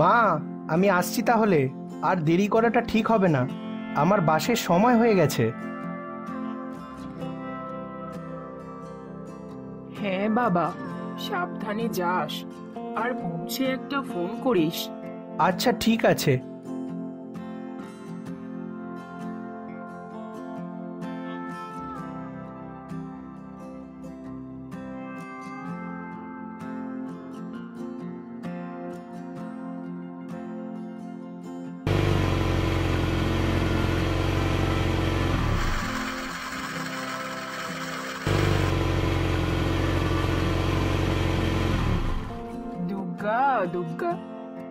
মা, আমি আসছি তাহলে। আর দেরি করাটা ঠিক হবে না, আমার বাসের সময় হয়ে গেছে। হ্যাঁ বাবা, সাবধানে যাস, আর পৌঁছে একটা ফোন করিস। আচ্ছা ঠিক আছে। দুর্গা দুর্গা,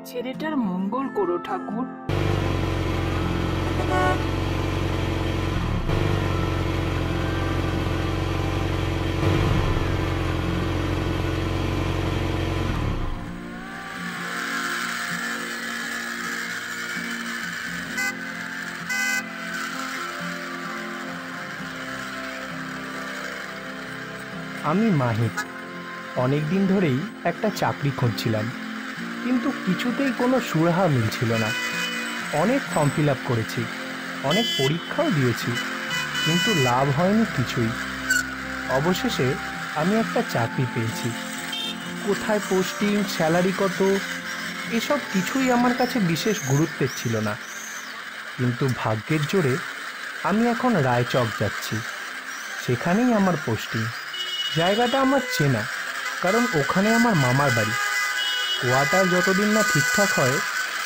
ছেলেটার মঙ্গল করো ঠাকুর। আমি মাহিত। অনেক দিন ধরেই একটা চাকরি খুঁজছিলাম, কিন্তু কিছুতেই কোনো সুরাহা মিলছিল না। অনেক ফর্ম ফিল আপ করেছি, অনেক পরীক্ষাও দিয়েছি, কিন্তু লাভ হয়নি কিছুই। অবশেষে আমি একটা চাকরি পেয়েছি। কোথায় পোস্টিং, স্যালারি কত, এসব কিছুই আমার কাছে বিশেষ গুরুত্বের ছিল না। কিন্তু ভাগ্যের জোরে আমি এখন রায়চক যাচ্ছি, সেখানেই আমার পোস্টিং। জায়গাটা আমার চেনা, কারণ ওখানে আমার মামার বাড়ি। কোয়ার্টার যতদিন না ঠিকঠাক হয়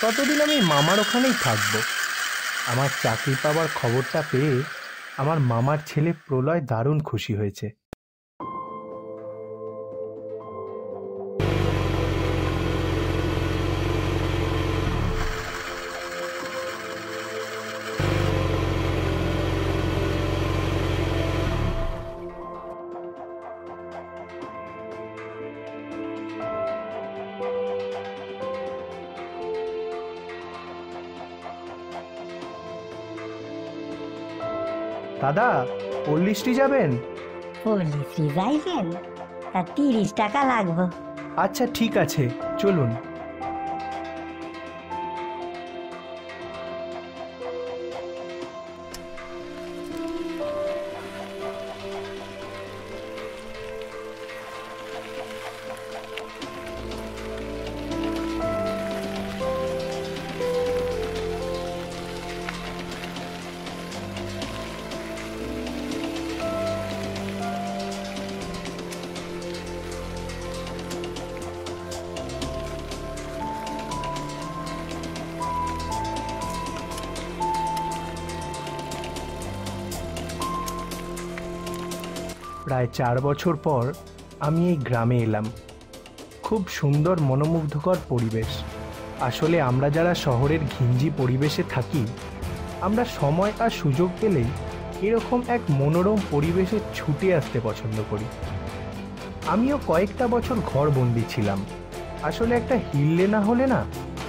ততদিন আমি মামার ওখানেই থাকবো। আমার চাকরি পাওয়ার খবরটা পেয়ে আমার মামার ছেলে প্রলয় দারুণ খুশি হয়েছে। দাদা, পল্লীশ্রী যাবেন? পল্লীশ্রী যাইবেন? তা 30 টাকা লাগবে। আচ্ছা ঠিক আছে, চলুন। প্রায় 4 বছর পর আমি এই গ্রামে এলাম। খুব সুন্দর মনোমুগ্ধকর পরিবেশ। আসলে আমরা যারা শহরের ঘিঞ্জি পরিবেশে থাকি, আমরা সময় আর সুযোগ পেলেই এরকম এক মনোরম পরিবেশে ছুটে আসতে পছন্দ করি। আমিও কয়েকটা বছর ঘরবন্দি ছিলাম। আসলে একটা হিললে না হলে না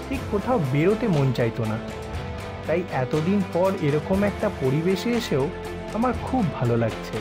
ঠিক কোথাও বেরোতে মন চাইতো না। তাই এতদিন পর এরকম একটা পরিবেশে এসেও আমার খুব ভালো লাগছে।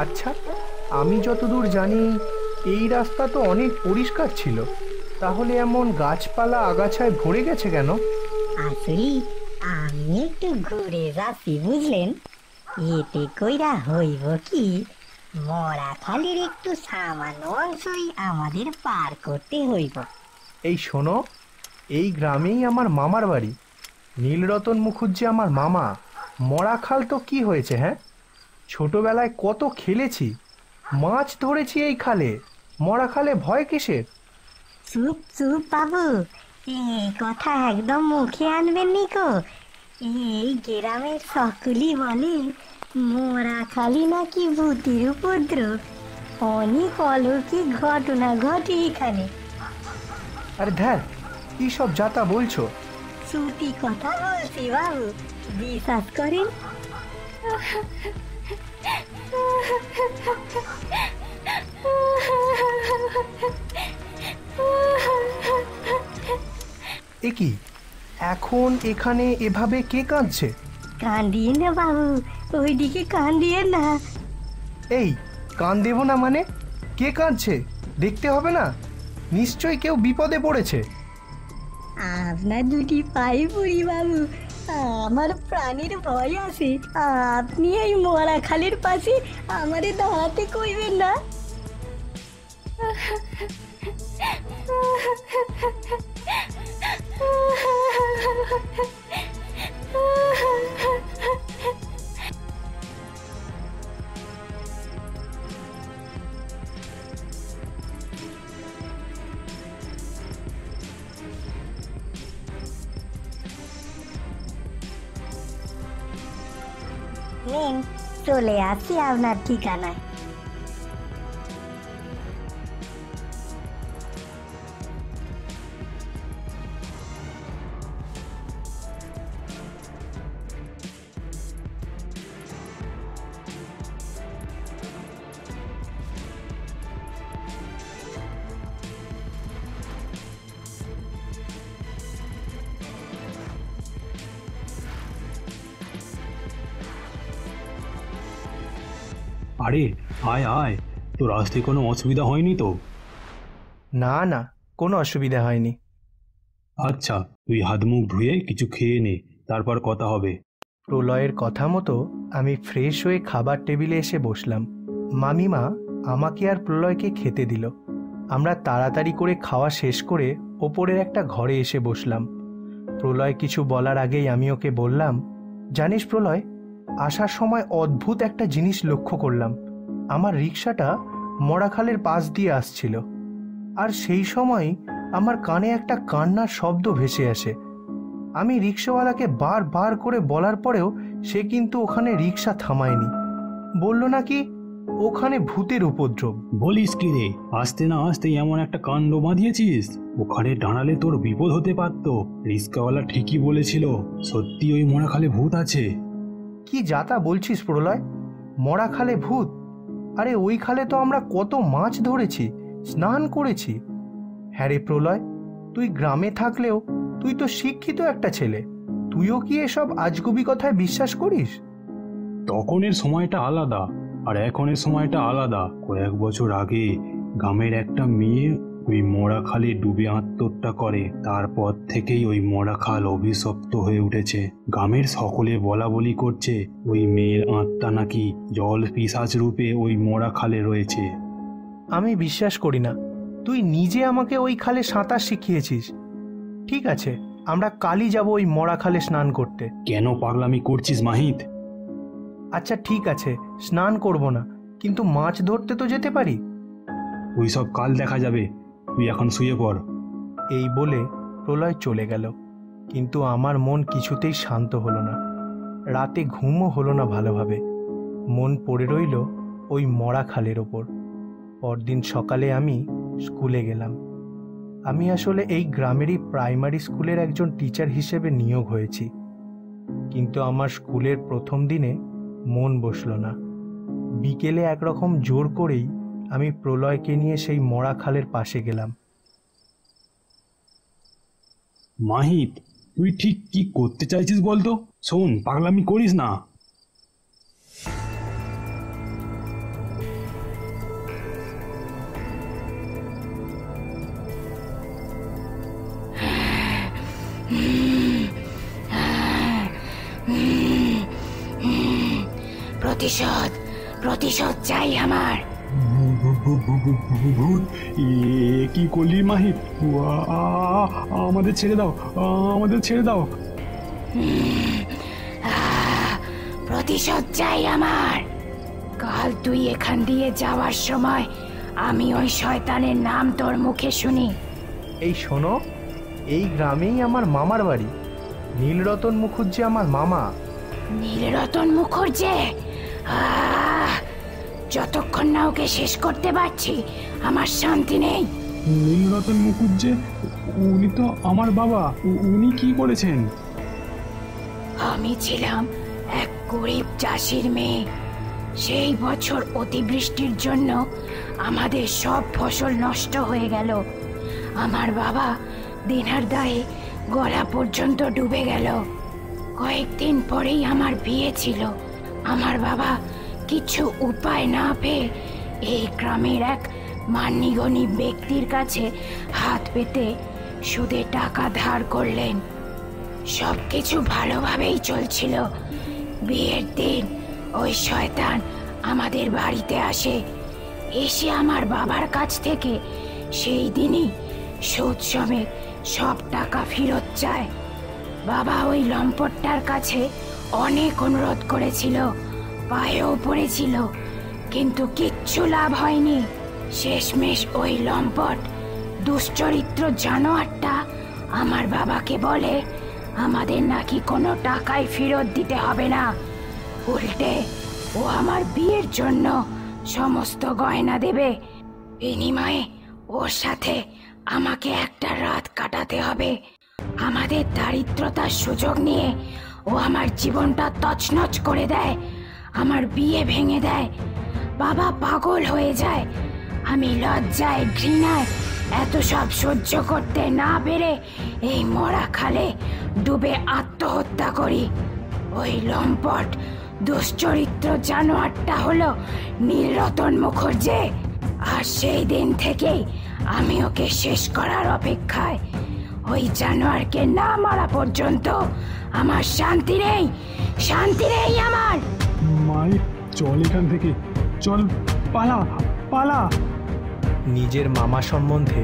আচ্ছা, আমি যতদূর জানি এই রাস্তা তো অনেক পরিষ্কার ছিল, তাহলে এমন গাছপালা আগাছায় ভরে গেছে কেন? আসলে আমি একটু ঘুরে যাচ্ছি, বুঝলেন। এতে কইরা হইব কি, মরাখালীর একটু সামান্য অংশই আমাদের পার করতে হইব। এই শোনো, এই গ্রামেই আমার মামার বাড়ি। নীলরতন মুখুজ্জি আমার মামা। মরাখাল তো কি হয়েছে? হ্যাঁ, ছোটবেলায় কত খেলেছি, মাছ ধরেছি এই খালে। মরাখালে ভয় কিসের? চুপ চুপ বাবু, এই কথা একদম মুখে আনবেন নিকো। এই গ্রামের সকলেই বলে মরাখালী নাকি ভূতের উপদ্রব। অনেক অলৌকিক ঘটনা ঘটে এখানে। আরে ধ্যার, কি সব যাতা বলছো? সত্যি কথা বলছি বাবু, বিশ্বাস করেন। এ কি, এখন এখানে এভাবে কে কাঁদছে? কান্দিয়ে না বাবু, ওইদিকে কান্দিয়ে না। এই, কান দেব না মানে? কে কাঁদছে দেখতে হবে না? নিশ্চয়ই কেউ বিপদে পড়েছে। আপনার দুটি পায়ে পড়ি বাবু, আমার প্রাণের ভয় আছে। আপনি এই মরা খালের পাশে আমারে দাঁড়াতে কইবেন না। নিন, চলে আসি আপনার ঠিকানায়। আরে আয় আয়, তোর আসতে কোনো অসুবিধা হয়নি তো? না না, কোনো অসুবিধা হয়নি। আচ্ছা, তুই হাত মুখ ধুয়ে কিছু খেয়ে নে, তারপর কথা হবে। প্রলয়ের কথা মতো আমি ফ্রেশ হয়ে খাবার টেবিলে এসে বসলাম। মামিমা আমাকে আর প্রলয়কে খেতে দিল। আমরা তাড়াতাড়ি করে খাওয়া শেষ করে ওপরের একটা ঘরে এসে বসলাম। প্রলয় কিছু বলার আগেই আমি ওকে বললাম, জানিস প্রলয়, আসার সময় অদ্ভুত একটা জিনিস লক্ষ্য করলাম। আমার রিকশাটা মরাখালের পাশ দিয়ে আসছিল, আর সেই সময় আমার কানে একটা কান্নার শব্দ ভেসে আসে। আমি রিকশাওয়ালাকে বার করে বলার পরেও সে কিন্তু ওখানে রিকশা থামায়নি। বলল নাকি ওখানে ভূতের উপদ্রব। বলিস কি রে, আসতে না আসতেই এমন একটা কাণ্ড বাঁধিয়েছিস? ওখানে দাঁড়ালে তোর বিপদ হতে পারত। রিক্সাওয়ালা ঠিকই বলেছিল, সত্যি ওই মরাখালে ভূত আছে। কি যাতা বলছিস প্রলয়? মরাখালে ভূত? আরে ওই খালে তো আমরা কত মাছ ধরেছি, স্নান করেছি। হ্যাঁ রে প্রলয়, তুই গ্রামে থাকলেও তুই তো শিক্ষিত একটা ছেলে। তুইও কি এসব আজগুবি কথায় বিশ্বাস করিস? তখনের সময়টা আলাদা আর এখনের সময়টা আলাদা। কয়েক বছর আগে গ্রামের একটা মেয়ে ওই মরাখালে ডুবে আত্মহত্যা করে। তারপর থেকেই ওই মরাখাল অভিশপ্ত হয়ে উঠেছে। গ্রামের সকলে বলা বলি করছে ওই মেয়ের আত্মা নাকি জল পিশাচ রূপে ওই মরাখালে রয়েছে। আমি বিশ্বাস করি না। তুই নিজে আমাকে ওই খালে সাঁতার শিখিয়েছিস। ঠিক আছে, আমরা কালই যাব ওই মরাখালে স্নান করতে। কেন পাগলামি করছিস মাহিত? আচ্ছা ঠিক আছে, স্নান করব না, কিন্তু মাছ ধরতে তো যেতে পারি। ওইসব কাল দেখা যাবে, তুই এখন শুয়ে পড়। এই বলে প্রলয় চলে গেল, কিন্তু আমার মন কিছুতেই শান্ত হলো না। রাতে ঘুমও হলো না ভালোভাবে। মন পড়ে রইল ওই মরা খালের ওপর। পরদিন সকালে আমি স্কুলে গেলাম। আমি আসলে এই গ্রামেরই প্রাইমারি স্কুলের একজন টিচার হিসেবে নিয়োগ হয়েছি, কিন্তু আমার স্কুলের প্রথম দিনে মন বসল না। বিকেলে একরকম জোর করেই আমি প্রলয়কে নিয়ে সেই মরা খালের পাশে গেলাম। মাহিত, তুই ঠিক কি করতে চাইছিস বলতো? শোন, পাগলামি করিস না। প্রতিশোধ প্রতিশোধ চাই আমার। ভূত? কি করলি মাহিত? আমাদের ছেড়ে দাও, আমাদের ছেড়ে দাও। প্রতিশোধ চাই আমার। কাল তুই এখান দিয়ে যাওয়ার সময় আমি ওই শয়তানের নাম তোর মুখে শুনি। এই শোনো, এই গ্রামেই আমার মামার বাড়ি। নীলরতন মুখুজ্জে আমার মামা। নীলরতন মুখুজ্জে? যতক্ষণ না ওকে শেষ করতে পারছি আমার শান্তি নেই। নীলরতন মুখুজ্জে? উনি তো আমার বাবা। উনি কি করেছেন? আমি ছিলাম এক গরিব চাষির মেয়ে। সেই বছর অতিবৃষ্টির জন্য আমাদের সব ফসল নষ্ট হয়ে গেল। আমার বাবা দেনার দায়ে গলা পর্যন্ত ডুবে গেল। কয়েকদিন পরেই আমার বিয়ে ছিল। আমার বাবা কিছু উপায় না পেয়ে এই গ্রামের এক মান্যিগণী ব্যক্তির কাছে হাত পেতে সুদে টাকা ধার করলেন। সবকিছু ভালোভাবেই চলছিল। বিয়ের দিন ওই শয়তান আমাদের বাড়িতে আসে। এসে আমার বাবার কাছ থেকে সেই দিনই সুদ সমেত সব টাকা ফেরত চায়। বাবা ওই লম্পটটার কাছে অনেক অনুরোধ করেছিল, পায়েও পড়েছিল, কিন্তু কিচ্ছু লাভ হয়নি। শেষমেশ ওই লম্পট দুশ্চরিত্র জানোয়ারটা আমার বাবাকে বলে আমাদের নাকি কোনো টাকাই ফেরত দিতে হবে না, উল্টে ও আমার বিয়ের জন্য সমস্ত গয়না দেবে। বিনিময়ে ওর সাথে আমাকে একটা রাত কাটাতে হবে। আমাদের দারিদ্রতার সুযোগ নিয়ে ও আমার জীবনটা তছনছ করে দেয়, আমার বিয়ে ভেঙে দেয়। বাবা পাগল হয়ে যায়। আমি লজ্জায় ঘৃণায় এত সব সহ্য করতে না পেরে এই মরা খালে ডুবে আত্মহত্যা করি। ওই লম্পট দুশ্চরিত্র জানোয়ারটা হলো নীলরতন মুখার্জি। আর সেই দিন থেকেই আমি ওকে শেষ করার অপেক্ষায়। ওই জানোয়ারকে না মারা পর্যন্ত আমার শান্তি নেই, শান্তি নেই আমার। মাই, চল এখান থেকে, চল, পালা পালা। নিজের মামা সম্বন্ধে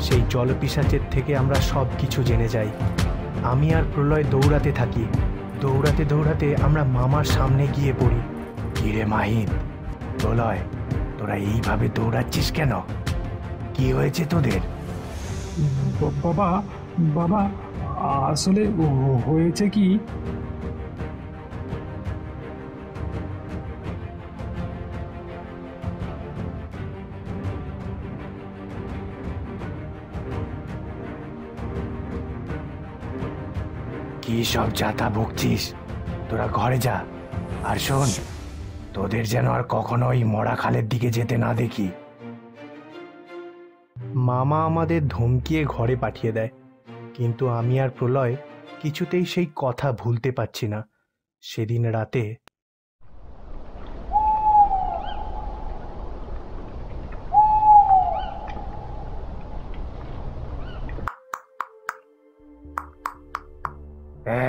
সেই জলপিশাচের থেকে আমরা সব কিছু জেনে যাই। আমি আর প্রলয় দৌড়াতে থাকি। দৌড়াতে দৌড়াতে আমরা মামার সামনে গিয়ে পড়ি। কিরে মাহিত, প্রলয়, তোরা এইভাবে দৌড়াচ্ছিস কেন? কি হয়েছে তোদের? বাবা, বাবা, আসলে হয়েছে কি, কি সব যাতা বকছিস? তোরা ঘরে যা। আর শোন, তোদের যেন আর কখনো ওই মরা খালের দিকে যেতে না দেখি। মামা আমাদের ধমকিয়ে ঘরে পাঠিয়ে দেয়, কিন্তু আমি আর প্রলয় কিছুতেই সেই কথা ভুলতে পারছি না। সেদিন রাতে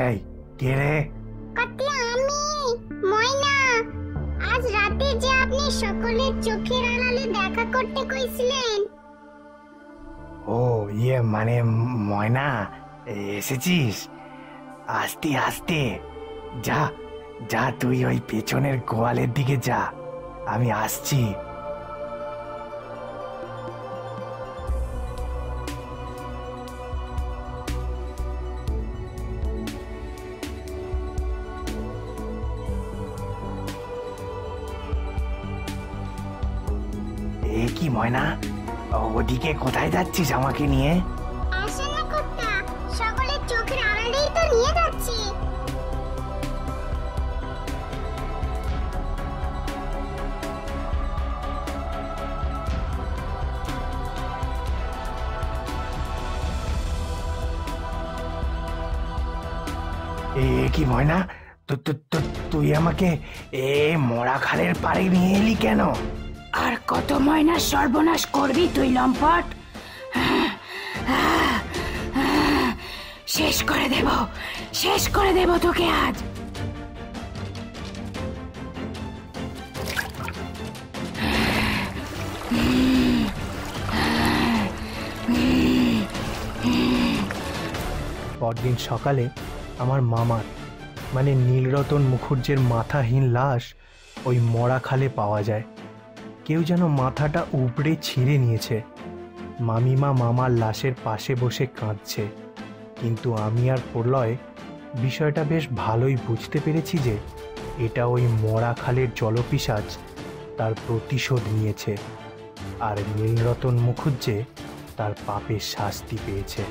এই কে রে? কাটি আমি ময়না। আজ রাতে যে আপনি সকলের চোখের আড়ালে দেখা করতে কইছিলেন। ও ইয়ে মানে ময়না, এসেছিস? আস্তে আস্তে যা যা, তুই ওই পেছনের গোয়ালের দিকে যা, আমি আসছি। এ কি ময়না, ওদিকে কোথায় যাচ্ছিস আমাকে নিয়ে? আসেন না কর্তা, সকলের চোখের আড়ালেই তো নিয়ে যাচ্ছি। এ কি ময়না, তুই আমাকে এ মরা খালের পাড়ে নিয়ে এলি কেন? আর কত ময়নার সর্বনাশ করবি তুই লম্পট? শেষ করে দেব, শেষ করে দেব তোকে আজ। পরদিন সকালে আমার মামার মানে নীলরতন মুখার্জির মাথাহীন লাশ ওই মরা খালে পাওয়া যায়। কেউ যেন মাথাটা উপড়ে ছিঁড়ে নিয়েছে। মামিমা মামার লাশের পাশে বসে কাঁদছে, কিন্তু আমি আর প্রলয় বিষয়টা বেশ ভালোই বুঝতে পেরেছি যে এটা ওই মরা খালের জলপিশাচ তার প্রতিশোধ নিয়েছে, আর নীলরতন মুখার্জি তার পাপের শাস্তি পেয়েছে।